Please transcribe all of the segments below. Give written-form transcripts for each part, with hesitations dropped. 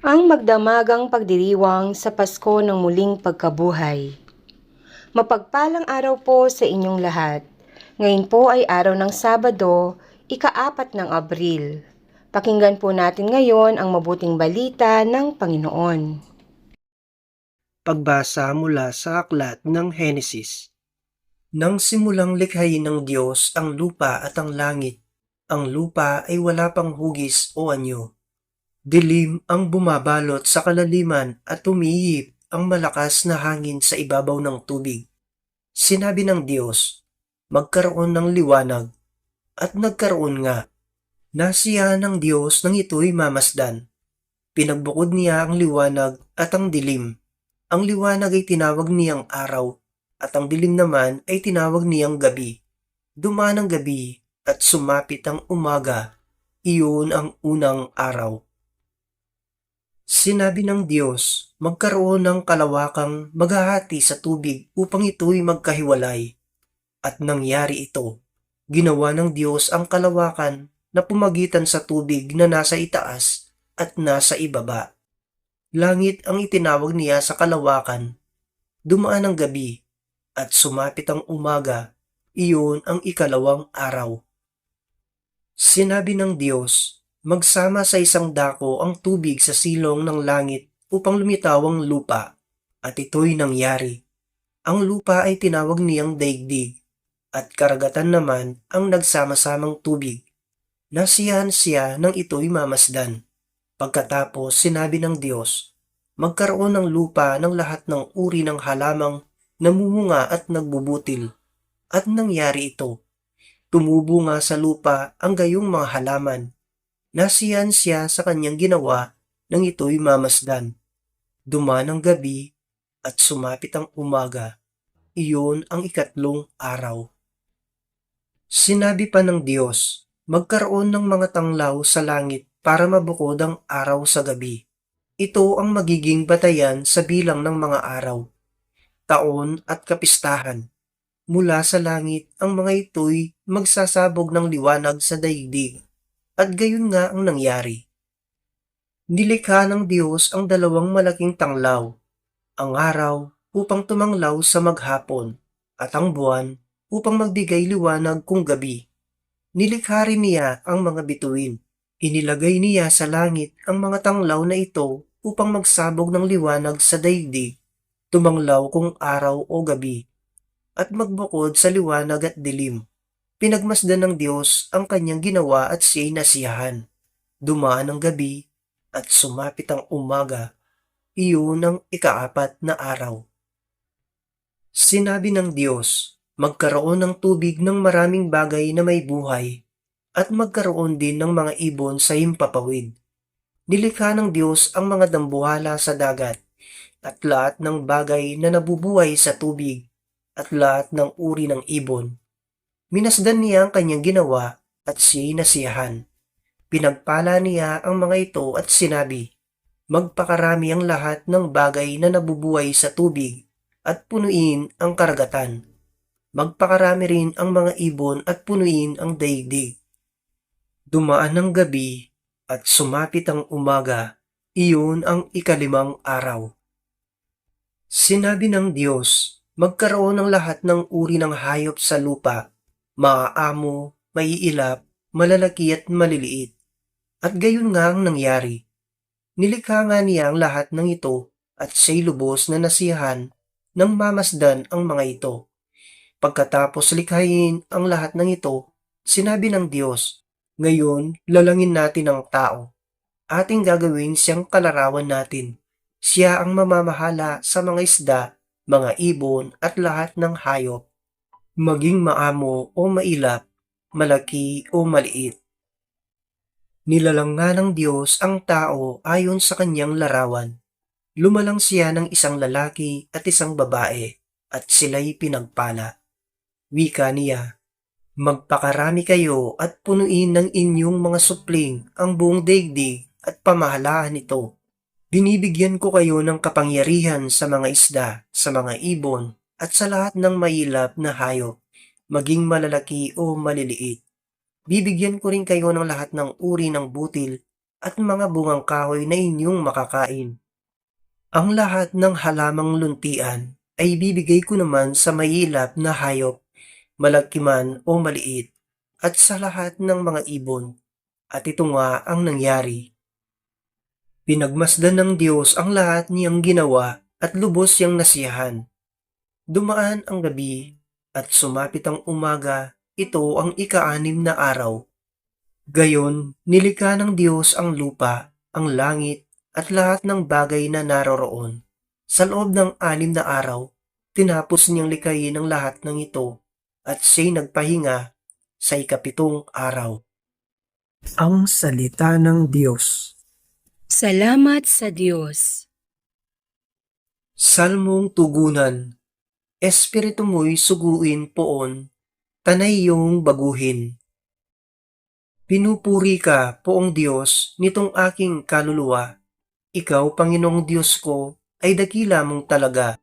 Ang magdamagang pagdiriwang sa Pasko ng muling pagkabuhay. Mapagpalang araw po sa inyong lahat. Ngayon po ay araw ng Sabado, ika-4 ng Abril. Pakinggan po natin ngayon ang mabuting balita ng Panginoon. Pagbasa mula sa aklat ng Henesis. Nang simulang likhayin ng Diyos ang lupa at ang langit, ang lupa ay wala pang hugis o anyo. Dilim ang bumabalot sa kalaliman at umihip ang malakas na hangin sa ibabaw ng tubig. Sinabi ng Diyos, magkaroon ng liwanag, at nagkaroon nga. Nasiyahan ng Diyos nang ito'y mamasdan. Pinagbukod niya ang liwanag at ang dilim. Ang liwanag ay tinawag niyang araw, at ang dilim naman ay tinawag niyang gabi. Dumaan ang gabi at sumapit ang umaga, iyon ang unang araw. Sinabi ng Diyos, magkaroon ng kalawakang maghahati sa tubig upang ito'y magkahiwalay. At nangyari ito. Ginawa ng Diyos ang kalawakan na pumagitan sa tubig na nasa itaas at nasa ibaba. Langit ang itinawag niya sa kalawakan. Dumaan ang gabi at sumapit ang umaga, iyon ang ikalawang araw. Sinabi ng Diyos, magsama sa isang dako ang tubig sa silong ng langit upang lumitaw ang lupa, at ito'y nangyari. Ang lupa ay tinawag niyang daigdig, at karagatan naman ang nagsama-samang tubig. Nasiyahan siya nang ito'y mamasdan. Pagkatapos sinabi ng Diyos, magkaroon ng lupa ng lahat ng uri ng halamang namumunga at nagbubutil. At nangyari ito. Tumubo nga sa lupa ang gayong mga halaman. Nasiyahan siya sa kanyang ginawa nang ito'y mamasdan. Dumaan ang gabi at sumapit ang umaga. Iyon ang ikatlong araw. Sinabi pa ng Diyos, magkaroon ng mga tanglaw sa langit para mabukod ang araw sa gabi. Ito ang magiging batayan sa bilang ng mga araw, taon at kapistahan. Mula sa langit ang mga ito'y magsasabog ng liwanag sa daigdig, at gayon nga ang nangyari. Nilikha ng Diyos ang dalawang malaking tanglaw, ang araw upang tumanglaw sa maghapon, at ang buwan upang magbigay liwanag kung gabi. Nilikha rin niya ang mga bituin. Inilagay niya sa langit ang mga tanglaw na ito upang magsabog ng liwanag sa daigdig, tumanglaw kung araw o gabi, at magbukod sa liwanag at dilim. Pinagmasdan ng Diyos ang kanyang ginawa at siya'y nasiyahan. Dumaan ang gabi at sumapit ang umaga, iyon ang ika-4 na araw. Sinabi ng Diyos, magkaroon ng tubig ng maraming bagay na may buhay, at magkaroon din ng mga ibon sa himpapawid. Nilikha ng Diyos ang mga dambuhala sa dagat, at lahat ng bagay na nabubuhay sa tubig, at lahat ng uri ng ibon. Minasdan niya ang kanyang ginawa at siya'y nasiyahan. Pinagpala niya ang mga ito at sinabi, magpakarami ang lahat ng bagay na nabubuhay sa tubig at punuin ang karagatan. Magpakarami rin ang mga ibon at punuin ang daigdig. Dumaan ang gabi at sumapit ang umaga, iyon ang ikalimang araw. Sinabi ng Diyos, magkaroon ng lahat ng uri ng hayop sa lupa, maaamo, maiilap, malalaki at maliliit. At gayon nga ang nangyari. Nilikha nga niya ang lahat ng ito at siya'y lubos na nasiyahan nang mamasdan ang mga ito. Pagkatapos likhain ang lahat ng ito, sinabi ng Diyos, ngayon lalangin natin ang tao. Ating gagawin siyang kalarawan natin. Siya ang mamamahala sa mga isda, mga ibon at lahat ng hayop, maging maamo o mailap, malaki o maliit. Nilalang nga ng Diyos ang tao ayon sa kanyang larawan. Lumalang siya ng isang lalaki at isang babae, at sila'y pinagpala. Wika niya, magpakarami kayo at punuin ng inyong mga supling ang buong daigdig at pamahalaan ito. Binibigyan ko kayo ng kapangyarihan sa mga isda, sa mga ibon, at sa lahat ng mailap na hayop, maging malalaki o maliliit. Bibigyan ko rin kayo ng lahat ng uri ng butil at mga bungang kahoy na inyong makakain. Ang lahat ng halamang luntian ay bibigay ko naman sa mahilap na hayop, malaki man o maliit, at sa lahat ng mga ibon. At ito nga ang nangyari. Pinagmasdan ng Diyos ang lahat niyang ginawa at lubos siyang nasiyahan. Dumaan ang gabi at sumapit ang umaga, ito ang ika-6 na araw. Gayon, nilikha ng Diyos ang lupa, ang langit, at lahat ng bagay na naroroon. Sa loob ng 6 na araw, tinapos niyang likhayin ang lahat ng ito, at siya'y nagpahinga sa ika-7 araw. Ang Salita ng Diyos. Salamat sa Diyos. Salmong Tugunan. Espiritu mo'y suguin poon, tanay iyong baguhin. Pinupuri ka, poong Diyos, nitong aking kaluluwa. Ikaw, Panginoong Diyos ko, ay dakila mong talaga.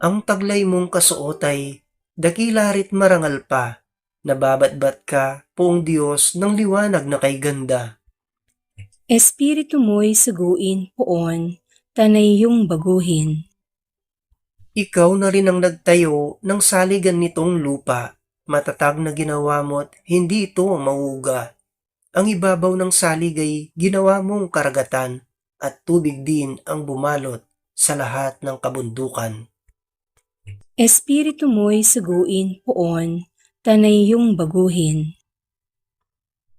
Ang taglay mong kasuot ay dakila rit marangal pa. Nababatbat ka, poong Diyos, ng liwanag na kay ganda. Espiritu mo'y suguin poon, tanay iyong baguhin. Ikaw na rin ang nagtayo ng saligan nitong lupa. Matatag na ginawa mo't hindi ito mauuga. Ang ibabaw ng salig ay ginawa mong karagatan at tubig din ang bumalot sa lahat ng kabundukan. Espiritu mo'y suguin poon, tanay iyong baguhin.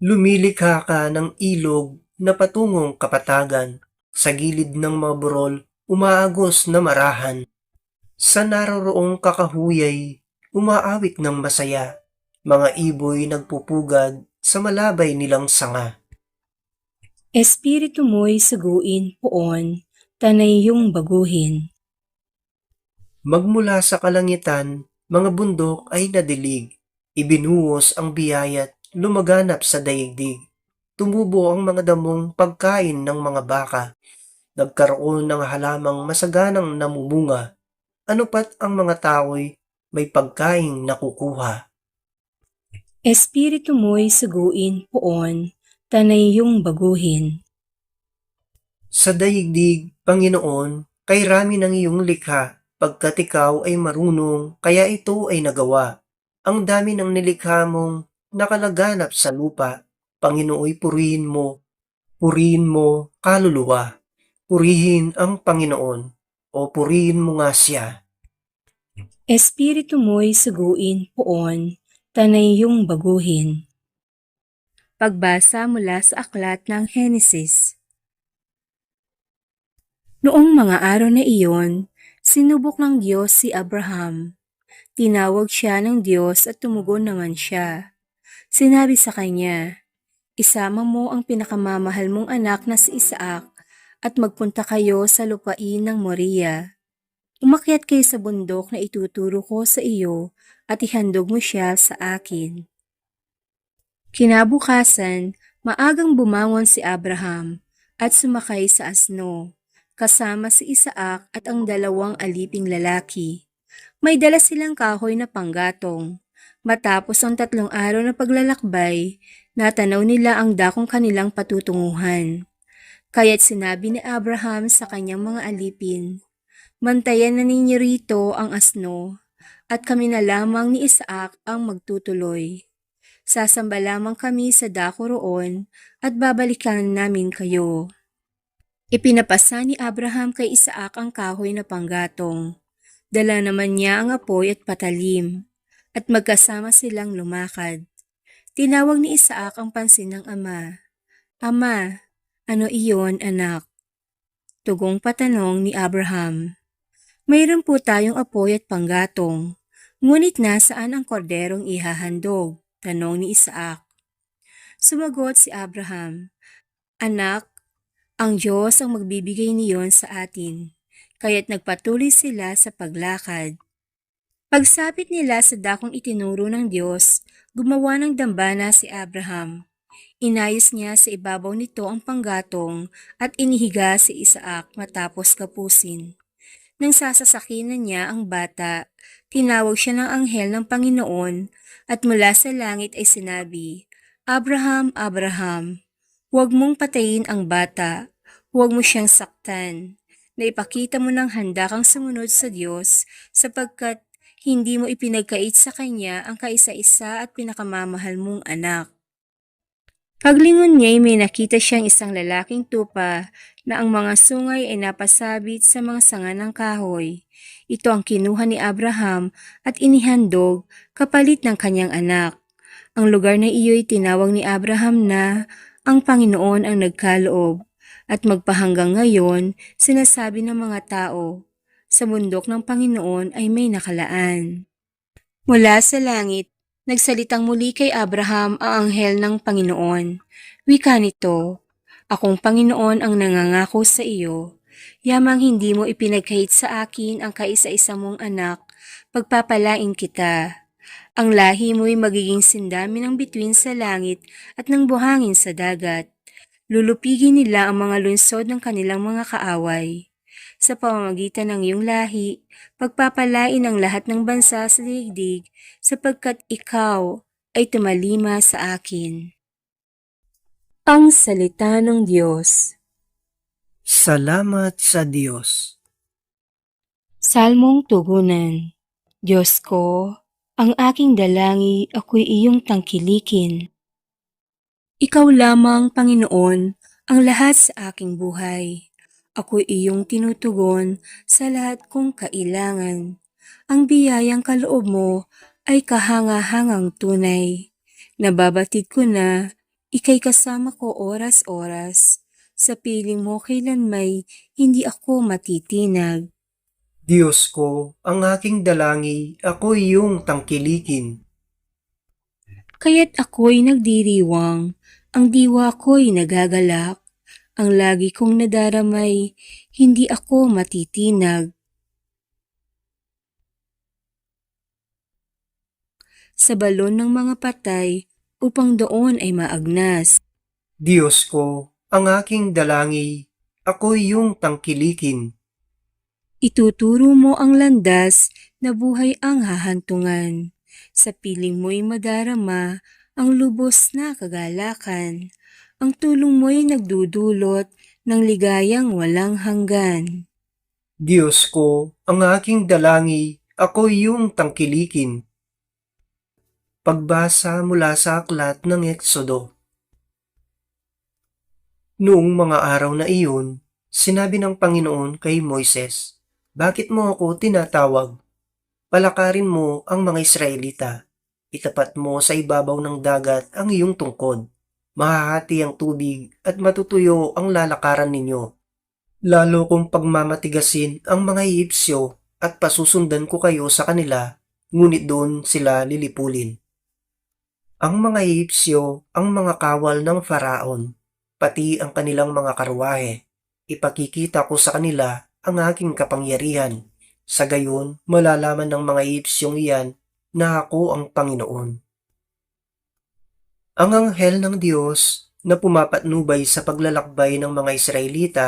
Lumilikha ka ng ilog na patungong kapatagan. Sa gilid ng mga burol, umaagos na marahan. Sa naroroong kakahuyay, umaawit ng masaya. Mga iboy nagpupugad sa malabay nilang sanga. Espiritu mo'y suguin poon, tanay iyong baguhin. Magmula sa kalangitan, mga bundok ay nadilig. Ibinuhos ang biyayat, lumaganap sa daigdig. Tumubo ang mga damong pagkain ng mga baka. Nagkaroon ng halamang masaganang namumunga. Ano pat ang mga tao'y may pagkaing nakukuha. Espiritu mo'y suguin poon, tanay iyong baguhin. Sa daigdig, Panginoon, kay rami ng iyong likha, pagkat ikaw ay marunong, kaya ito ay nagawa. Ang dami ng nilikha mong nakalaganap sa lupa, Panginooy purihin mo, kaluluwa. Purihin ang Panginoon, o purihin mo nga siya. Espiritu mo'y suguin poon, tanay iyong baguhin. Pagbasa mula sa aklat ng Henesis. Noong mga araw na iyon, sinubok ng Diyos si Abraham. Tinawag siya ng Diyos at tumugon naman siya. Sinabi sa kanya, "Isama mo ang pinakamamahal mong anak na si Isaac at magpunta kayo sa lupain ng Moriah. Umakyat kayo sa bundok na ituturo ko sa iyo at ihandog mo siya sa akin." Kinabukasan, maagang bumangon si Abraham at sumakay sa asno, kasama si Isaac at ang 2 aliping lalaki. May dala silang kahoy na panggatong. Matapos ang 3 araw na paglalakbay, natanaw nila ang dakong kanilang patutunguhan. Kaya't sinabi ni Abraham sa kanyang mga alipin, "Bantayan na ninyo rito ang asno, at kami na lamang ni Isaac ang magtutuloy. Sasamba lamang kami sa dako roon at babalikan namin kayo." Ipinapasa ni Abraham kay Isaac ang kahoy na panggatong. Dala naman niya ang apoy at patalim, at magkasama silang lumakad. Tinawag ni Isaac ang pansin ng ama. "Ama, ano iyon, anak?" Tugong patanong ni Abraham. "Mayroon po tayong apoy at panggatong, ngunit nasaan ang korderong ihahandog?" tanong ni Isaac. Sumagot si Abraham, "Anak, ang Diyos ang magbibigay niyon sa atin." Kaya't nagpatuloy sila sa paglakad. Pagsapit nila sa dakong itinuro ng Diyos, gumawa ng dambana si Abraham. Inayos niya sa ibabaw nito ang panggatong at inihiga si Isaac matapos kapusin. Nang sasasakinan niya ang bata, tinawag siya ng anghel ng Panginoon at mula sa langit ay sinabi, "Abraham, Abraham." Huwag mong patayin ang bata, huwag mo siyang saktan. Naipakita mo ng handa kang sumunod sa Diyos sapagkat hindi mo ipinagkait sa Kanya ang kaisa-isa at pinakamamahal mong anak. Paglingon niya'y may nakita siyang isang lalaking tupa na ang mga sungay ay napasabit sa mga sanga ng kahoy. Ito ang kinuha ni Abraham at inihandog kapalit ng kanyang anak. Ang lugar na iyo'y tinawag ni Abraham na ang Panginoon ang nagkaloob at magpahanggang ngayon sinasabi ng mga tao, sa bundok ng Panginoon ay may nakalaan. Mula sa langit, nagsalitang muli kay Abraham ang anghel ng Panginoon. Wika nito, akong Panginoon ang nangangako sa iyo, yamang hindi mo ipinagkait sa akin ang kaisa-isa mong anak, pagpapalain kita. Ang lahi mo'y magiging sindami ng bituin sa langit at ng buhangin sa dagat. Lulupigin nila ang mga lungsod ng kanilang mga kaaway. Sa pamamagitan ng iyong lahi, pagpapalain ang lahat ng bansa sa daigdig sapagkat ikaw ay tumalima sa akin. Ang Salita ng Diyos. Salamat sa Diyos. Salmong Tugunan. Diyos ko, ang aking dalangi ako'y iyong tangkilikin. Ikaw lamang, Panginoon, ang lahat sa aking buhay. Ako'y iyong tinutugon sa lahat kong kailangan. Ang biyayang kaloob mo ay kahanga-hangang tunay. Nababatid ko na ika'y kasama ko oras-oras. Sa piling mo kailanmay hindi ako matitinag. Diyos ko, ang aking dalangi, ako iyong tangkilikin. Kaya't ako'y nagdiriwang, ang diwa ko'y nagagalak. Ang lagi kong nadaramay, hindi ako matitinag. Sa balon ng mga patay, upang doon ay maagnas. Diyos ko, ang aking dalangi, ako iyong tangkilikin. Ituturo mo ang landas na buhay ang hahantungan. Sa piling mo'y madarama ang lubos na kagalakan. Ang tulong mo'y nagdudulot ng ligayang walang hanggan. Diyos ko, ang aking dalangi, ako iyong tangkilikin. Pagbasa mula sa aklat ng Eksodo. Noong mga araw na iyon, sinabi ng Panginoon kay Moises, "Bakit mo ako tinatawag? Palakarin mo ang mga Israelita. Itapat mo sa ibabaw ng dagat ang iyong tungkod. Mahahati ang tubig at matutuyo ang lalakaran ninyo. Lalo kong pagmamatigasin ang mga Ehipsyo at pasusundan ko kayo sa kanila, ngunit doon sila lilipulin. Ang mga Ehipsyo ang mga kawal ng Faraon, pati ang kanilang mga karwahe. Ipakikita ko sa kanila ang aking kapangyarihan. Sa gayon, malalaman ng mga Ehipsyong iyan na ako ang Panginoon." Ang anghel ng Diyos na pumapatnubay sa paglalakbay ng mga Israelita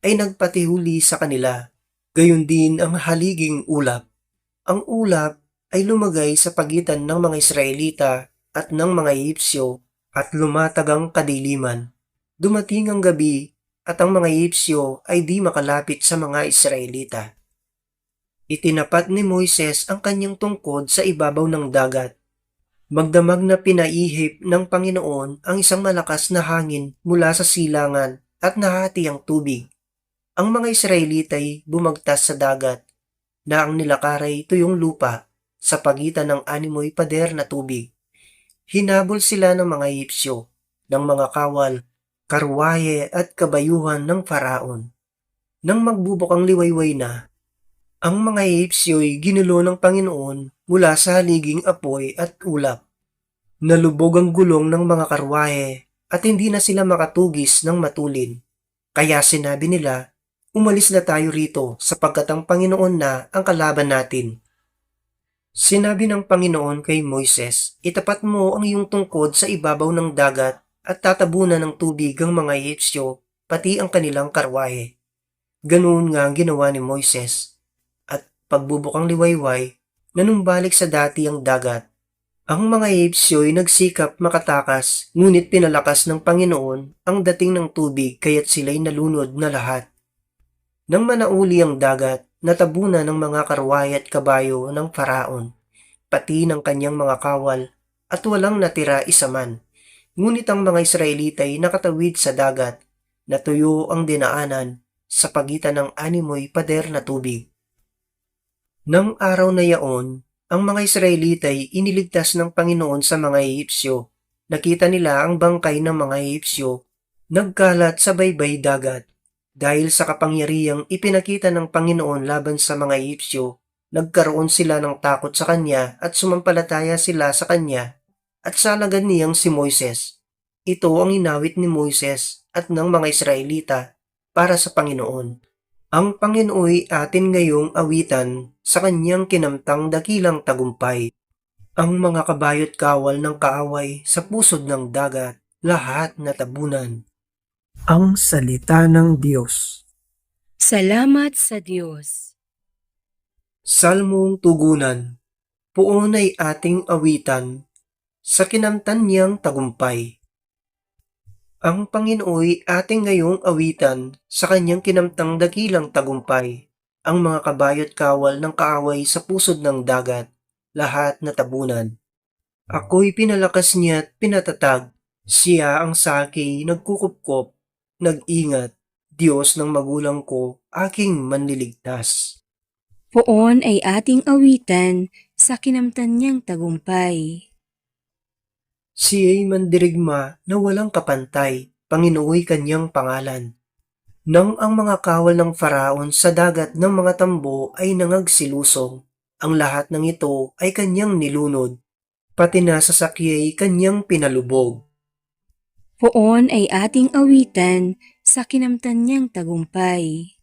ay nagpatihuli sa kanila. Gayon din ang haliging ulap. Ang ulap ay lumagay sa pagitan ng mga Israelita at ng mga Ehipsyo at lumatag ang kadiliman. Dumating ang gabi at ang mga Ehipsyo ay di makalapit sa mga Israelita. Itinapat ni Moises ang kanyang tungkod sa ibabaw ng dagat. Magdamag na pinaihip ng Panginoon ang isang malakas na hangin mula sa silangan at nahati ang tubig. Ang mga Israelita ay bumagtas sa dagat na ang nilakaray tuyong lupa sa pagitan ng animoy pader na tubig. Hinabol sila ng mga Ehipsyo, ng mga kawal, karwahe at kabayuhan ng Faraon. Nang magbubukang liwayway na, ang mga Ehipsyo'y ginulo ng Panginoon mula sa haliging apoy at ulap. Nalubog ang gulong ng mga karwahe at hindi na sila makatugis ng matulin. Kaya sinabi nila, "Umalis na tayo rito sapagkat ang Panginoon na ang kalaban natin." Sinabi ng Panginoon kay Moises, "Itapat mo ang iyong tungkod sa ibabaw ng dagat at tatabunan ng tubig ang mga Ehipsyo, pati ang kanilang karwahe." Ganoon nga ang ginawa ni Moises. At pagbubukang liwayway, nanumbalik sa dati ang dagat. Ang mga Ehipsyo ay nagsikap makatakas, ngunit pinalakas ng Panginoon ang dating ng tubig kaya't sila'y nalunod na lahat. Nang manauli ang dagat, natabunan ng mga karwahe at kabayo ng Faraon, pati ng kanyang mga kawal, at walang natira isa man. Ngunit ang mga Israelita ay nakatawid sa dagat, natuyo ang dinaanan sa pagitan ng animoy pader na tubig. Nang araw na yaon, ang mga Israelita ay iniligtas ng Panginoon sa mga Ehipsyo. Nakita nila ang bangkay ng mga Ehipsyo, nagkalat sa baybay dagat. Dahil sa kapangyarihang ipinakita ng Panginoon laban sa mga Ehipsyo, nagkaroon sila ng takot sa kanya at sumampalataya sila sa kanya at sa alagad niyang si Moises. Ito ang inawit ni Moises at ng mga Israelita para sa Panginoon. Ang Panginooy atin ngayong awitan sa kanyang kinamtang dakilang tagumpay. Ang mga kabayo't kawal ng kaaway sa pusod ng dagat, lahat natabunan. Ang Salita ng Diyos. Salamat sa Diyos. Salmong Tugunan. Puon ay ating awitan sa kinamtan niyang tagumpay. Ang Panginooy ating ngayong awitan sa kanyang kinamtang dakilang tagumpay. Ang mga kabayo't kawal ng kaaway sa pusod ng dagat, lahat natabunan. Ako'y pinalakas niya at pinatatag. Siya ang saki nagkukupkop, nag-ingat. Diyos ng magulang ko, aking manliligtas. Poon ay ating awitan sa kinamtan niyang tagumpay. Siya'y mandirigma na walang kapantay, Panginooy kanyang pangalan. Nang ang mga kawal ng Faraon sa dagat ng mga tambo ay nangagsilusong, ang lahat ng ito ay kanyang nilunod, pati na sa sakyay kanyang pinalubog. Poon ay ating awitan sa kinamtan niyang tagumpay.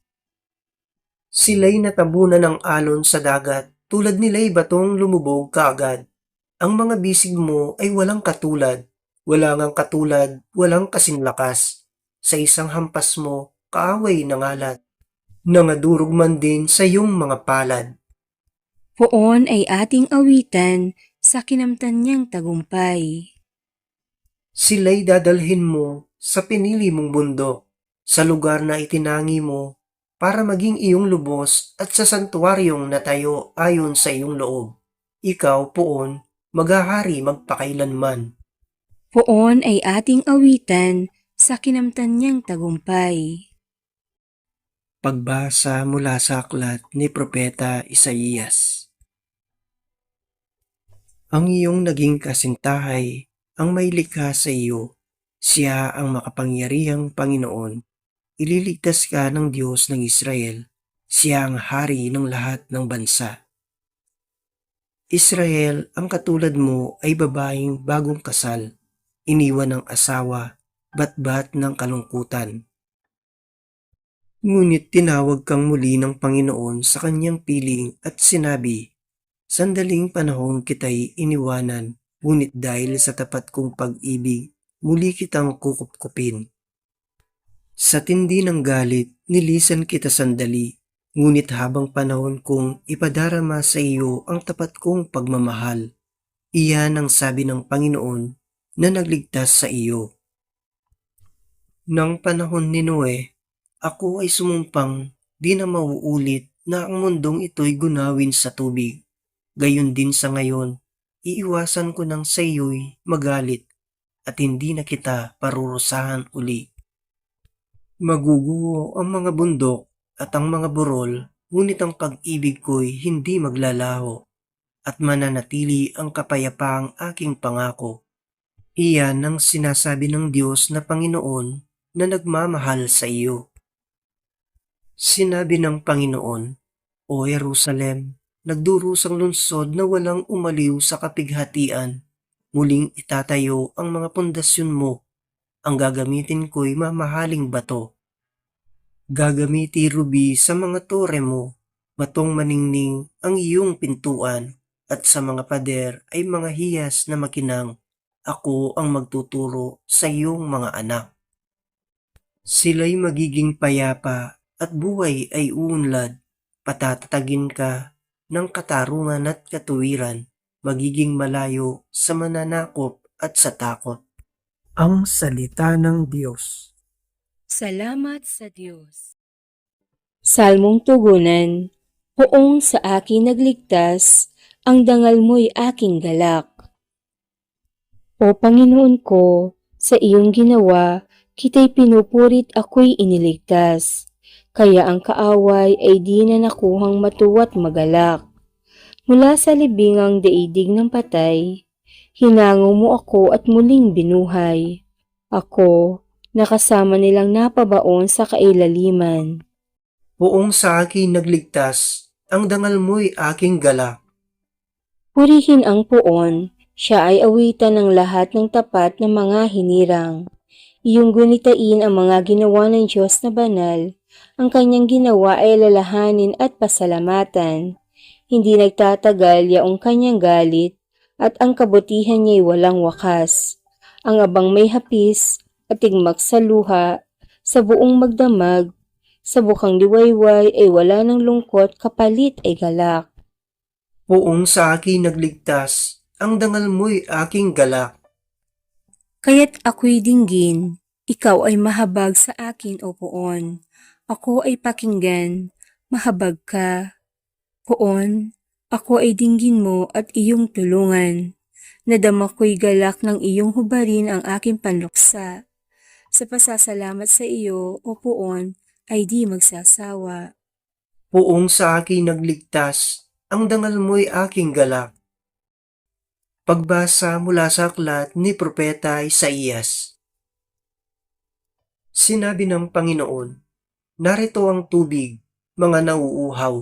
Sila'y natabunan ng alon sa dagat, tulad nila'y batong lumubog kaagad. Ang mga bisig mo ay walang katulad, wala ngang katulad, walang kasing lakas. Sa isang hampas mo, kaaway nangalat. Nangadurog man din sa iyong mga palad. Poon ay ating awitan sa kinamtan niyang tagumpay. Sila'y dadalhin mo sa pinili mong bundok, sa lugar na itinangi mo, para maging iyong lubos at sa santuaryong natayo ayon sa iyong loob. Ikaw, Poon, maghahari magpakailanman. Poon ay ating awitan sa kinamtan niyang tagumpay. Pagbasa mula sa aklat ni Propeta Isaías. Ang iyong naging kasintahay ang may likha sa iyo. Siya ang makapangyarihang Panginoon. Ililigtas ka ng Diyos ng Israel. Siya ang hari ng lahat ng bansa. Israel, ang katulad mo ay babaeng bagong kasal, iniwan ng asawa, batbat ng kalungkutan. Ngunit tinawag kang muli ng Panginoon sa kanyang piling at sinabi, sandaling panahon kita'y iniwanan, ngunit dahil sa tapat kong pag-ibig, muli kitang kukupkupin. Sa tindi ng galit, nilisan kita sandali, ngunit habang panahon kong ipadarama sa iyo ang tapat kong pagmamahal. Iyan ang sabi ng Panginoon na nagligtas sa iyo. Nang panahon ni Noe, ako ay sumumpang di na mauulit na ang mundong ito'y gunawin sa tubig. Gayon din sa ngayon, iiwasan ko nang sa iyo'y magalit at hindi na kita parurusahan uli. Maguguho ang mga bundok at ang mga burol, ngunit ang pag-ibig ko'y hindi maglalaho at mananatili ang kapayapaang aking pangako. Iyan ang sinasabi ng Diyos na Panginoon na nagmamahal sa iyo. Sinabi ng Panginoon, O Jerusalem, nagdurusang lungsod na walang umaliw sa kapighatian, muling itatayo ang mga pundasyon mo. Ang gagamitin ko'y mamahaling bato. Gagamiti ruby sa mga tore mo, batong maningning ang iyong pintuan, at sa mga pader ay mga hiyas na makinang. Ako ang magtuturo sa iyong mga anak. Sila'y magiging payapa at buhay ay uunlad, patatatagin ka ng katarungan at katuwiran. magiging malayo sa mananakop at sa takot. Ang Salita ng Diyos. Salamat sa Diyos. Salmong Tugunan. Poong sa akin nagligtas, ang dangal mo'y aking galak. O Panginoon ko, sa iyong ginawa, kita'y pinupurit ako'y iniligtas. Kaya ang kaaway ay di na nakuhang matuwa't magalak. Mula sa libingang daigdig ng patay, hinango mo ako at muling binuhay. Ako, nakasama nilang napabaon sa kailaliman. Poong sa akin nagligtas, ang dangal mo'y aking galak. Purihin ang poon, siya ay awitan ng lahat ng tapat na mga hinirang. Iyong gunitain ang mga ginawa ng Diyos na banal, ang kanyang ginawa ay lalahanin at pasalamatan. Hindi nagtatagal yaong kanyang galit, at ang kabutihan niya'y walang wakas. Ang abang may hapis, at tigmak sa luha, sa buong magdamag, sa bukang liwayway ay wala ng lungkot, kapalit ay galak. Poong sa akin nagligtas, ang dangal mo'y aking galak. Kaya't ako'y dinggin, ikaw ay mahabag sa akin o poon. Ako ay pakinggan, mahabag ka. Poon, ako ay dinggin mo at iyong tulungan. Nadama ko'y galak ng iyong hubarin ang aking panluksa. Sa pasasalamat sa iyo, o poon, ay di magsasawa. Poong sa akin nagligtas, ang dangal mo'y aking galak. Pagbasa mula sa aklat ni Propeta Isaías. Sinabi ng Panginoon, narito ang tubig, mga nauuhaw.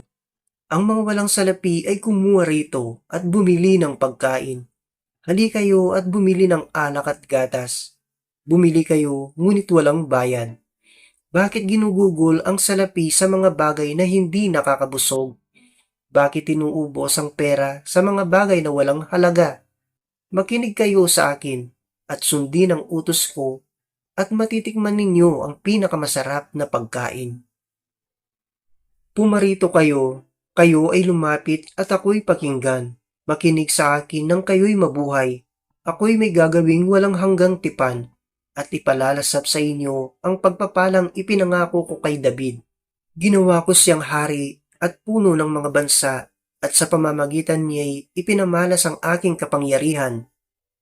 Ang mga walang salapi ay kumuha rito at bumili ng pagkain. Hali kayo at bumili ng alak at gatas. Bumili kayo, ngunit walang bayan. Bakit ginugugol ang salapi sa mga bagay na hindi nakakabusog? Bakit tinuubos ang pera sa mga bagay na walang halaga? Makinig kayo sa akin at sundin ang utos ko at matitikman ninyo ang pinakamasarap na pagkain. Pumarito kayo, kayo ay lumapit at ako'y pakinggan. Makinig sa akin nang kayo'y mabuhay. Ako'y may gagawing walang hanggang tipan at ipalalasap sa inyo ang pagpapalang ipinangako ko kay David. Ginawa ko siyang hari at puno ng mga bansa at sa pamamagitan niya'y ipinamalas ang aking kapangyarihan.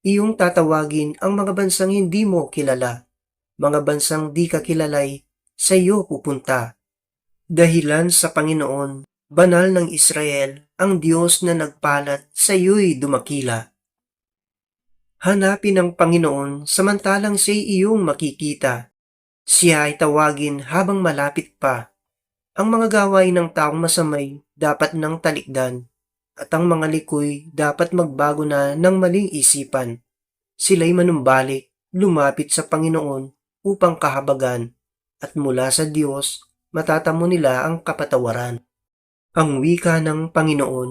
Iyong tatawagin ang mga bansang hindi mo kilala. Mga bansang di ka kilalay, sa iyo pupunta. Dahilan sa Panginoon, banal ng Israel, ang Diyos na nagpalat, sa iyo'y dumakila. Hanapin ang Panginoon samantalang siya'y iyong makikita. Siya ay tawagin habang malapit pa. Ang mga gawain ng taong masamay dapat nang talikdan, at ang mga likoy dapat magbago na ng maling isipan. Sila'y manumbalik, lumapit sa Panginoon upang kahabagan, at mula sa Diyos matatamo nila ang kapatawaran. Ang wika ng Panginoon,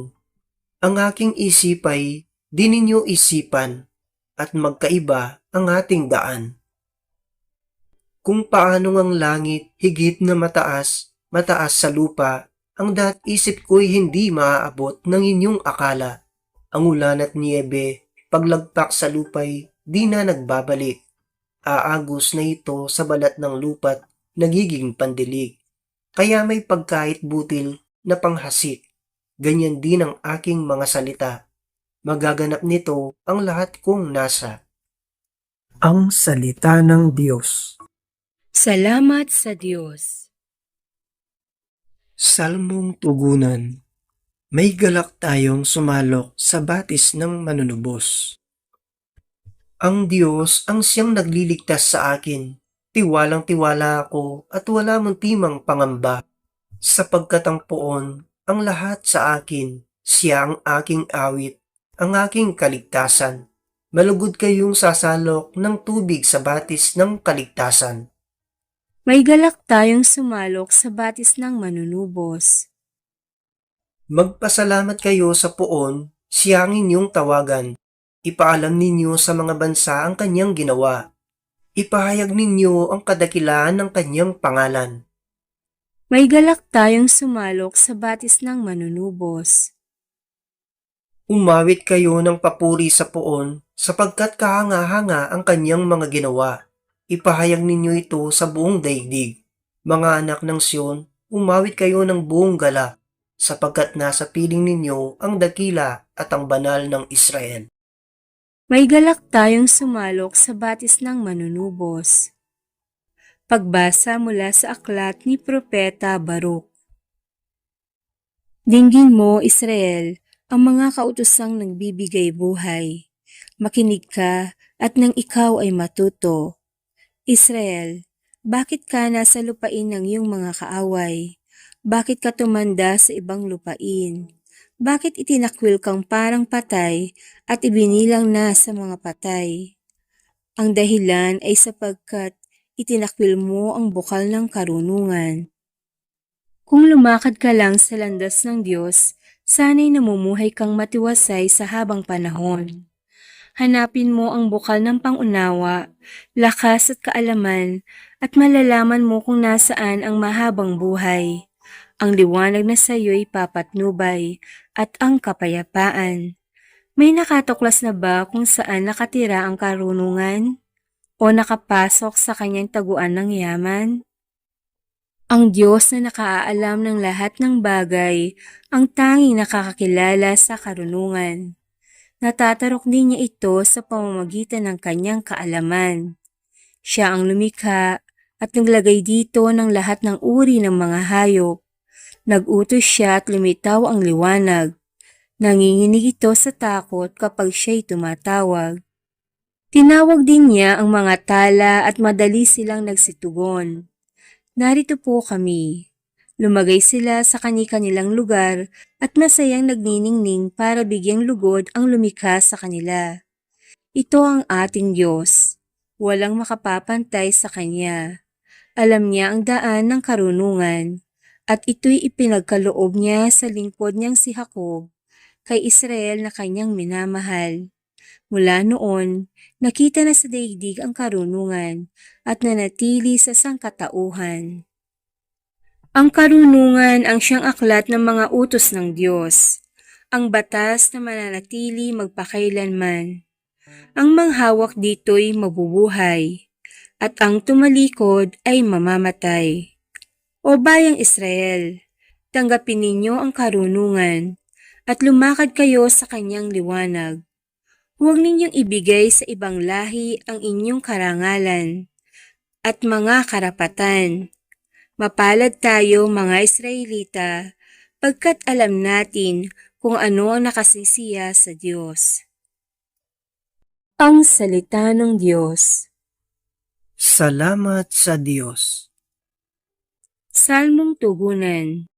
ang aking isip ay di ninyo isipan, at magkaiba ang ating daan. Kung paano ang langit higit na mataas, mataas sa lupa, ang dahat isip ko'y hindi maaabot ng inyong akala. Ang ulan at niebe, paglagpak sa lupa'y di na nagbabalik. Aagos na ito sa balat ng lupa't nagiging pandilig. Kaya may pagkait butil na panghasik. Ganyan din ang aking mga salita. Magaganap nito ang lahat kong nasa. Ang Salita ng Diyos. Salamat sa Diyos. Salmong Tugunan. May galak tayong sumalok sa batis ng manunubos. Ang Diyos ang siyang nagliligtas sa akin. Tiwalang-tiwala ako at wala mong timang pangamba. Sapagkat ang poon, ang lahat sa akin, siya ang aking awit, ang aking kaligtasan. Malugod kayong sasalok ng tubig sa batis ng kaligtasan. May galak tayong sumalok sa batis ng manunubos. Magpasalamat kayo sa poon, siya ang inyong tawagan. Ipaalam ninyo sa mga bansa ang kanyang ginawa. Ipahayag ninyo ang kadakilaan ng kanyang pangalan. May galak tayong sumalok sa batis ng manunubos. Umawit kayo ng papuri sa poon, sapagkat kahanga-hanga ang kanyang mga ginawa. Ipahayag ninyo ito sa buong daigdig. Mga anak ng Siyon, umawit kayo ng buong galak, sapagkat nasa piling ninyo ang dakila at ang banal ng Israel. May galak tayong sumalok sa batis ng manunubos. Pagbasa mula sa aklat ni Propeta Baruk. Dinggin mo, Israel, ang mga kautosang nagbibigay buhay. Makinig ka at nang ikaw ay matuto. Israel, bakit ka nasa lupain ng iyong mga kaaway? Bakit ka tumanda sa ibang lupain? Bakit itinakwil kang parang patay at ibinilang na sa mga patay? Ang dahilan ay sapagkat itinakwil mo ang bukal ng karunungan. Kung lumakad ka lang sa landas ng Diyos, sana'y namumuhay kang matiwasay sa habang panahon. Hanapin mo ang bukal ng pangunawa, lakas at kaalaman, at malalaman mo kung nasaan ang mahabang buhay. Ang liwanag na sa iyo'y papatnubay, at ang kapayapaan. May nakatuklas na ba kung saan nakatira ang karunungan? O nakapasok sa kanyang taguan ng yaman? Ang Diyos na nakaalam ng lahat ng bagay, ang tanging nakakakilala sa karunungan. Natatarok din niya ito sa pamamagitan ng kanyang kaalaman. Siya ang lumikha at naglagay dito ng lahat ng uri ng mga hayop. Nag-utos siya at lumitaw ang liwanag. Nanginginig ito sa takot kapag siya'y tumatawag. Tinawag din niya ang mga tala at madali silang nagsitugon. Narito po kami. Lumagay sila sa kani-kanilang lugar at masayang nagniningning para bigyang lugod ang lumikha sa kanila. Ito ang ating Diyos. Walang makapapantay sa Kanya. Alam niya ang daan ng karunungan at ito'y ipinagkaloob niya sa lingkod niyang si Jacob, kay Israel na kanyang minamahal. Mula noon, nakita na sa daigdig ang karunungan at nanatili sa sangkatauhan. Ang karunungan ang siyang aklat ng mga utos ng Diyos, ang batas na mananatili magpakailanman. Ang manghawak dito'y mabubuhay, at ang tumalikod ay mamamatay. O bayang Israel, tanggapin ninyo ang karunungan, at lumakad kayo sa kanyang liwanag. Huwag ninyong ibigay sa ibang lahi ang inyong karangalan at mga karapatan. Mapalad tayo mga Israelita, pagkat alam natin kung ano ang nakasisiya sa Diyos. Ang Salita ng Diyos. Salamat sa Diyos. Salmong Tugunan.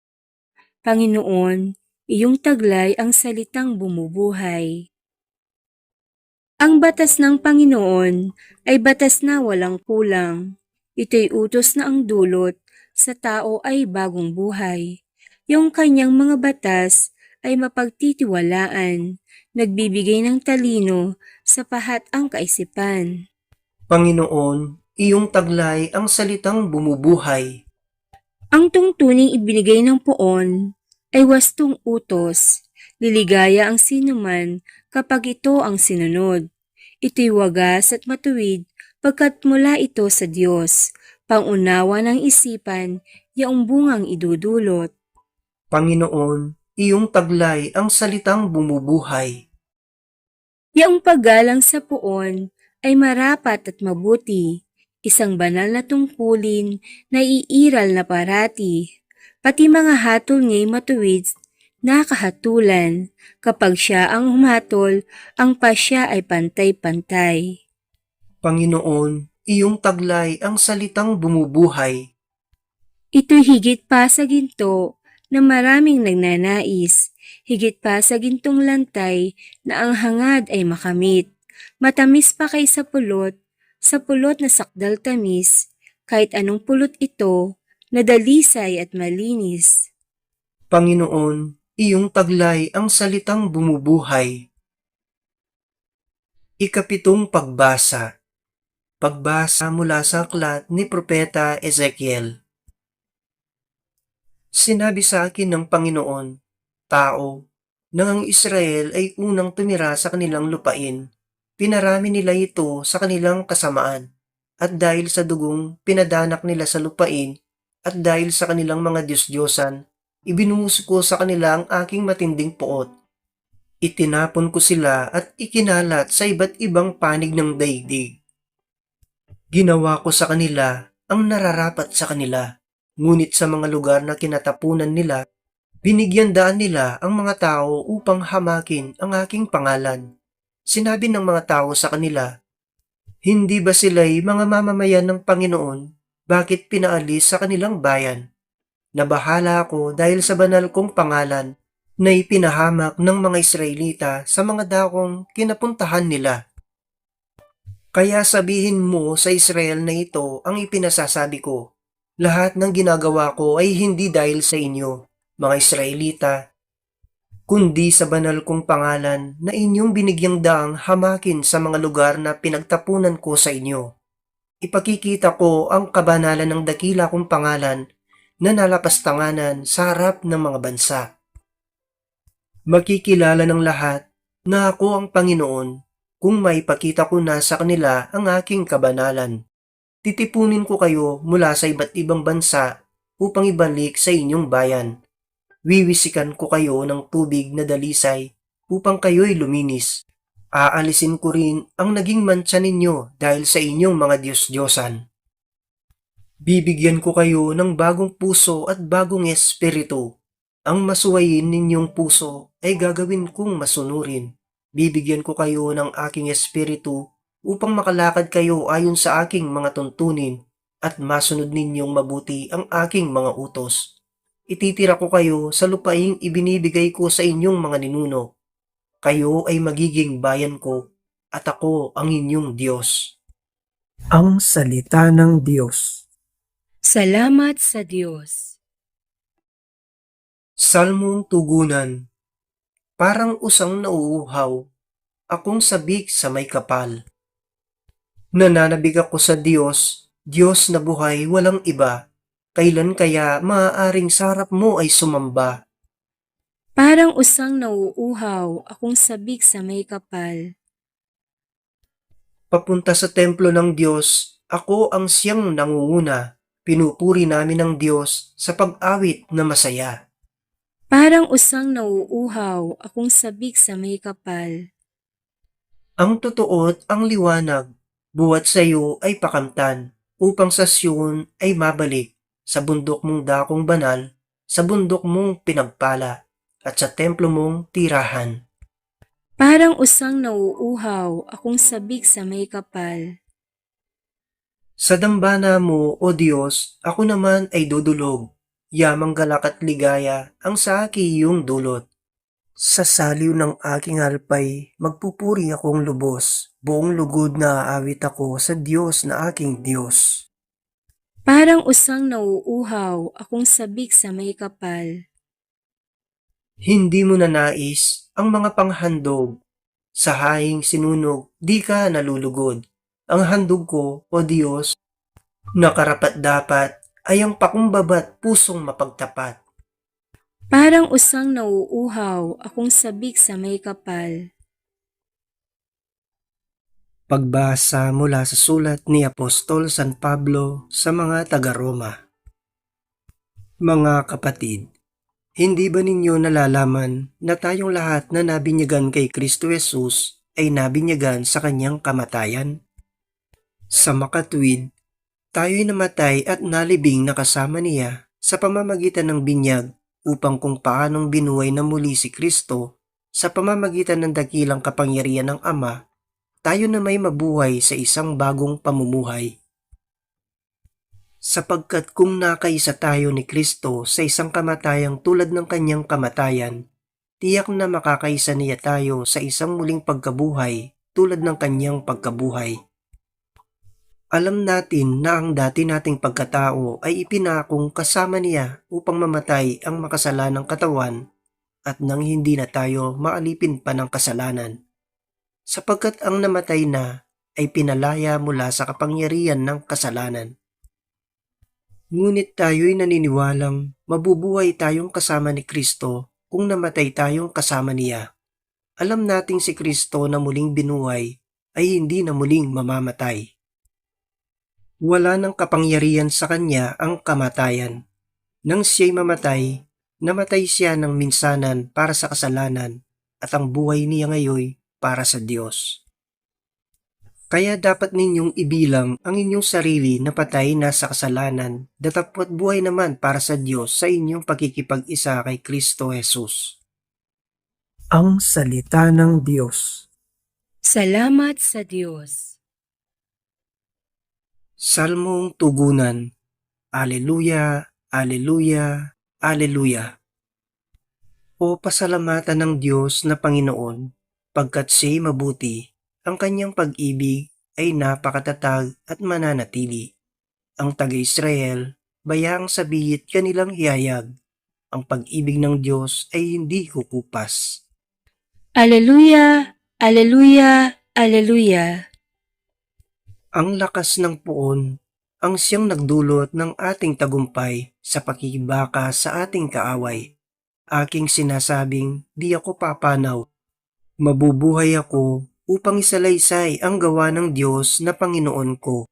Panginoon, iyong taglay ang salitang bumubuhay. Ang batas ng Panginoon ay batas na walang kulang. Ito'y utos na ang dulot sa tao ay bagong buhay. Yung kanyang mga batas ay mapagtitiwalaan, nagbibigay ng talino sa pahat ang kaisipan. Panginoon, iyong taglay ang salitang bumubuhay. Ang tungtuning ibinigay ng poon ay wastong utos. Liligaya ang sinuman kapag ito ang sinunod. Ito'y wagas at matuwid pagkat mula ito sa Diyos. Pangunawa ng isipan, yaong bungang idudulot. Panginoon, iyong taglay ang salitang bumubuhay. Yaong paggalang sa poon ay marapat at mabuti. Isang banal na tungkulin na iiral na parati. Pati mga hatol niya'y matuwid na kahatulan. Kapag siya ang humatol, ang pasya ay pantay-pantay. Panginoon, iyong taglay ang salitang bumubuhay. Ito'y higit pa sa ginto na maraming nagnanais, higit pa sa gintong lantay na ang hangad ay makamit. Matamis pa kay sa pulot na sakdal tamis, kahit anong pulot ito, na dalisay at malinis. Panginoon, iyong taglay ang salitang bumubuhay. Ikapitong pagbasa. Pagbasa mula sa aklat ni Propeta Ezekiel. Sinabi sa akin ng Panginoon, Tao, Nang ang Israel ay unang tumira sa kanilang lupain, pinarami nila ito sa kanilang kasamaan. At dahil sa dugong pinadanak nila sa lupain at dahil sa kanilang mga Diyos-Diyosan, ibinuhos ko sa kanila ang aking matinding puot. Itinapon ko sila at ikinalat sa iba't ibang panig ng daigdig. Ginawa ko sa kanila ang nararapat sa kanila, ngunit sa mga lugar na kinatapunan nila, binigyan daan nila ang mga tao upang hamakin ang aking pangalan. Sinabi ng mga tao sa kanila, "Hindi ba sila'y mga mamamayan ng Panginoon? Bakit pinaalis sa kanilang bayan? Nabahala ako dahil sa banal kong pangalan na ipinahamak ng mga Israelita sa mga dakong kinapuntahan nila. Kaya sabihin mo sa Israel na ito ang ipinasasabi ko. Lahat ng ginagawa ko ay hindi dahil sa inyo, mga Israelita, kundi sa banal kong pangalan na inyong binigyang daang hamakin sa mga lugar na pinagtapunan ko sa inyo. Ipakikita ko ang kabanalan ng dakila kong pangalan na nalapastanganan sa harap ng mga bansa. Makikilala ng lahat na ako ang Panginoon kung maipakita ko na sa kanila ang aking kabanalan. Titipunin ko kayo mula sa iba't ibang bansa upang ibalik sa inyong bayan. Wiwisikan ko kayo ng tubig na dalisay upang kayo'y luminis. Aalisin ko rin ang naging mantsa ninyo dahil sa inyong mga Diyos-Diyosan. Bibigyan ko kayo ng bagong puso at bagong espiritu. Ang masuwayin ninyong puso ay gagawin kong masunurin. Bibigyan ko kayo ng aking espiritu upang makalakad kayo ayon sa aking mga tuntunin at masunod ninyong mabuti ang aking mga utos. Ititira ko kayo sa lupaing ibinibigay ko sa inyong mga ninuno. Kayo ay magiging bayan ko at ako ang inyong Diyos." Ang Salita ng Diyos. Salamat sa Diyos. Salmong Tugunan. Parang usang nauuhaw, akong sabik sa may kapal. Nananabik ako sa Diyos, Diyos na buhay walang iba. Kailan kaya maaaring sarap mo ay sumamba? Parang usang nauuhaw, akong sabik sa may kapal. Papunta sa templo ng Diyos, ako ang siyang nangunguna. Pinupuri namin ang Diyos sa pag-awit na masaya. Parang usang nauuhaw, akong sabik sa may kapal. Ang totoo't ang liwanag, buhat sa iyo ay pakamtan, upang sa Siyon ay mabalik, sa bundok mong dakong banal, sa bundok mong pinagpala, at sa templo mong tirahan. Parang usang nauuhaw, akong sabik sa may kapal. Sa dambana mo, O Diyos, ako naman ay dudulog, yamang galak at ligaya ang sa aking iyong dulot. Sa saliw ng aking alpay, magpupuri akong lubos, buong lugod na aawit ako sa Diyos na aking Diyos. Parang usang nauuhaw, akong sabik sa may kapal. Hindi mo nanais ang mga panghandog, sa haing sinunog, di ka nalulugod. Ang handog ko, O Diyos, na karapat-dapat ay ang pakumbabat pusong mapagtapat. Parang usang nauuhaw, akong sabik sa may kapal. Pagbasa mula sa sulat ni Apostol San Pablo sa mga taga-Roma. Mga kapatid, hindi ba ninyo nalalaman na tayong lahat na nabinyagan kay Kristo Jesus ay nabinyagan sa kanyang kamatayan? Sa makatuwid, tayo'y namatay at nalibing na kasama niya sa pamamagitan ng binyag upang kung paanong binuhay na muli si Kristo sa pamamagitan ng dakilang kapangyarihan ng Ama, tayo na may mabuhay sa isang bagong pamumuhay. Sapagkat kung nakaisa tayo ni Kristo sa isang kamatayang tulad ng kanyang kamatayan, tiyak na makakaisa niya tayo sa isang muling pagkabuhay tulad ng kanyang pagkabuhay. Alam natin na ang dati nating pagkatao ay ipinakong kasama niya upang mamatay ang makasalanang katawan at nang hindi na tayo maalipin pa ng kasalanan. Sapagkat ang namatay na ay pinalaya mula sa kapangyarihan ng kasalanan. Ngunit tayo'y naniniwalang mabubuhay tayong kasama ni Kristo kung namatay tayong kasama niya. Alam nating si Kristo na muling binuhay ay hindi na muling mamamatay. Wala ng kapangyarihan sa kanya ang kamatayan. Nang siya'y mamatay, namatay siya ng minsanan para sa kasalanan at ang buhay niya ngayon para sa Diyos. Kaya dapat ninyong ibilang ang inyong sarili na patay na sa kasalanan, datapwat buhay naman para sa Diyos sa inyong pagkikipag-isa kay Kristo Jesus. Ang Salita ng Diyos. Salamat sa Diyos. Salmong Tugunan. Aleluya, aleluya, aleluya. O pasalamatan ng Diyos na Panginoon, pagkat siya'y mabuti, ang kanyang pag-ibig ay napakatatag at mananatili. Ang taga-Israel, bayaang sabihit kanilang hiyayag, ang pag-ibig ng Diyos ay hindi kukupas. Aleluya, aleluya, aleluya. Ang lakas ng puon, ang siyang nagdulot ng ating tagumpay sa pakikibaka sa ating kaaway. Aking sinasabing, di ako papanaw. Mabubuhay ako upang isalaysay ang gawa ng Diyos na Panginoon ko.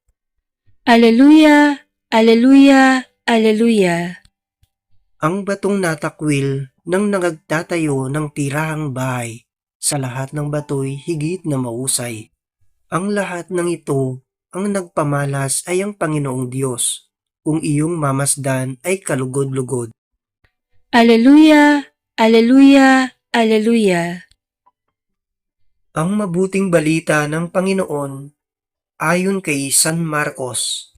Aleluya, aleluya, aleluya. Ang batong natakwil ng nagtatayo ng tirahang bahay, sa lahat ng bato'y higit na mausay. Ang lahat ng ito, ang nagpamalas ay ang Panginoong Diyos, kung iyong mamasdan ay kalugod-lugod. Aleluya, aleluya, aleluya. Ang mabuting balita ng Panginoon ayon kay San Marcos.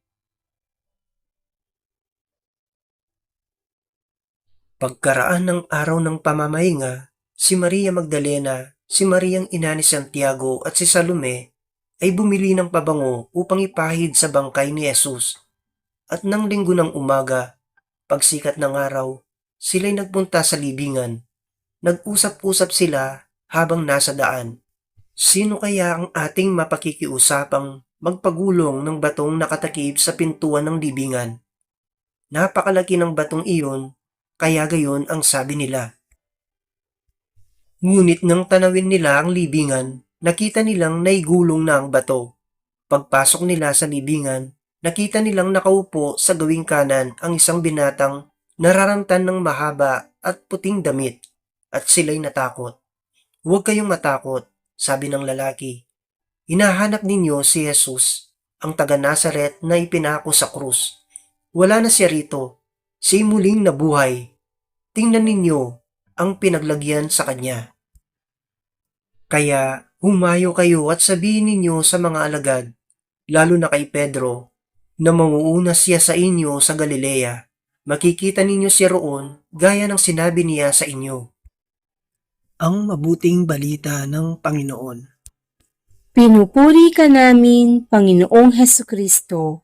Pagkaraan ng araw ng pamamahinga, si Maria Magdalena, si Mariang ina ni Santiago at si Salome ay bumili ng pabango upang ipahid sa bangkay ni Jesus. At nang linggo ng umaga, pagsikat ng araw, sila'y nagpunta sa libingan. Nag-usap-usap sila habang nasa daan. Sino kaya ang ating mapakikiusapang magpagulong ng batong nakatakip sa pintuan ng libingan? Napakalaki ng batong iyon, kaya gayon ang sabi nila. Ngunit nang tanawin nila ang libingan, nakita nilang naigulong na ang bato. Pagpasok nila sa libingan, nakita nilang nakaupo sa gawing kanan ang isang binatang nararamtan ng mahaba at puting damit, at sila'y natakot. Huwag kayong matakot, sabi ng lalaki. Hinahanap ninyo si Jesus, ang taga-Nazaret na ipinako sa krus. Wala na siya rito, siya'y muling nabuhay. Tingnan ninyo ang pinaglagyan sa kanya. Kaya humayo kayo at sabihin ninyo sa mga alagad, lalo na kay Pedro, na manguuna siya sa inyo sa Galilea. Makikita ninyo siya roon gaya ng sinabi niya sa inyo. Ang mabuting balita ng Panginoon. Pinupuri ka namin, Panginoong Hesukristo.